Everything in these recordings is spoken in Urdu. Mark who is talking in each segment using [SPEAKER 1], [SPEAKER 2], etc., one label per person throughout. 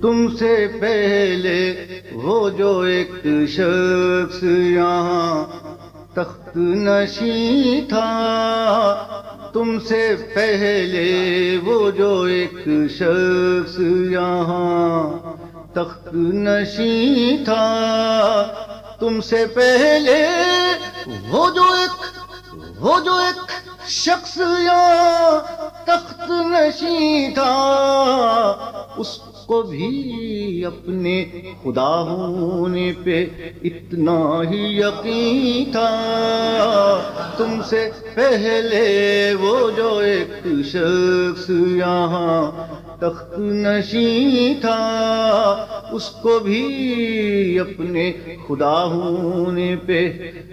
[SPEAKER 1] تم سے پہلے وہ جو ایک شخص یہاں تخت نشین تھا، تم سے پہلے وہ جو ایک شخص یہاں تخت نشین تھا، تم سے پہلے وہ جو ایک شخص یہاں تخت نشین تھا، اس کو بھی اپنے خدا ہونے پہ اتنا ہی یقین تھا۔ تم سے پہلے وہ جو ایک شخص یہاں تخت نشین تھا، اس کو بھی اپنے خدا ہونے پہ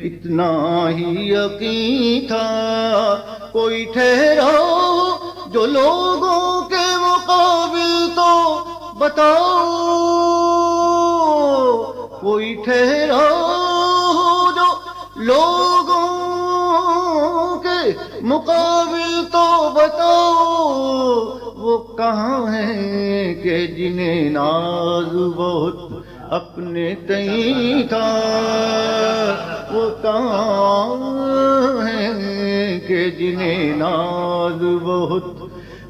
[SPEAKER 1] اتنا ہی یقین تھا۔ کوئی ٹھہرا جو لوگوں کے مقابل تو بتاؤ، کوئی ٹھہرا جو لوگوں کے مقابل تو بتاؤ، وہ کہاں ہیں کہ جنہیں ناز بہت اپنے تئیں تھا، وہ کہاں ہیں کہ جنہیں ناز بہت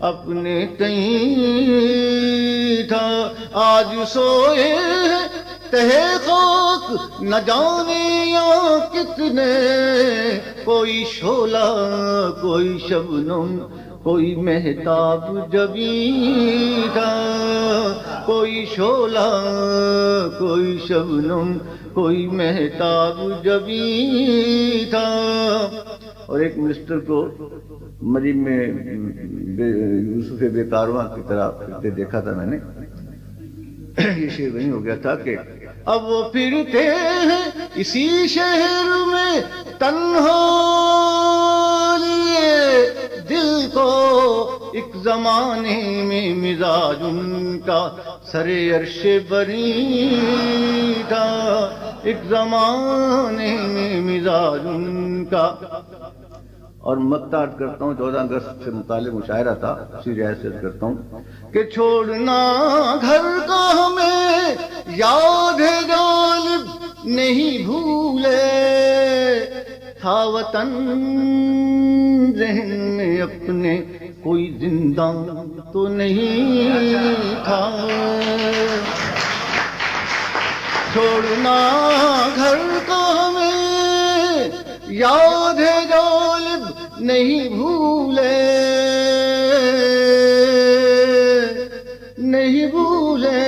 [SPEAKER 1] اپنے تئیں تھا۔ آج سوئے تہ خاک نہ جانے یا کتنے، کوئی شعلہ کوئی شبنم کوئی مہتاب جبیں تھا، کوئی شعلہ کوئی شبنم کوئی مہتاب جبیں تھا۔ اور ایک مسٹر کو مریم میں یوسف بے کارواں کی طرح دیکھا تھا میں نے، یہ شعر وہیں ہو گیا تھا کہ اب وہ پھرتے ہیں اسی شہر میں تنہا لیے دل کو، ایک زمانے میں مزاج ان کا سر عرش بری تھا، ایک زمانے میں مزاج ان کا۔ اور مقطعات کرتا ہوں 14 اگست سے متعلق مشاعرہ تھا، اسی ریاست کرتا ہوں کہ چھوڑنا گھر کا ہمیں یاد ہے غالب نہیں بھولے، تھا وطن ذہن میں اپنے کوئی زندہ تو نہیں تھا، چھوڑنا گھر کا ہمیں یاد ہے غالب نہیں بھولے، نہیں بھولے،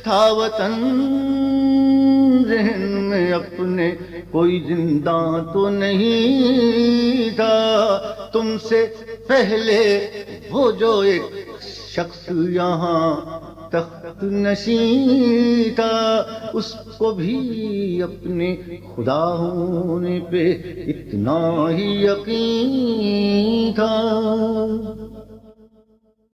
[SPEAKER 1] تھا وطن ذہن میں اپنے کوئی زندہ تو نہیں تھا۔ تم سے پہلے وہ جو ایک شخص یہاں تخت نشین تھا، اس کو بھی اپنے خدا ہونے پہ اتنا ہی یقین تھا۔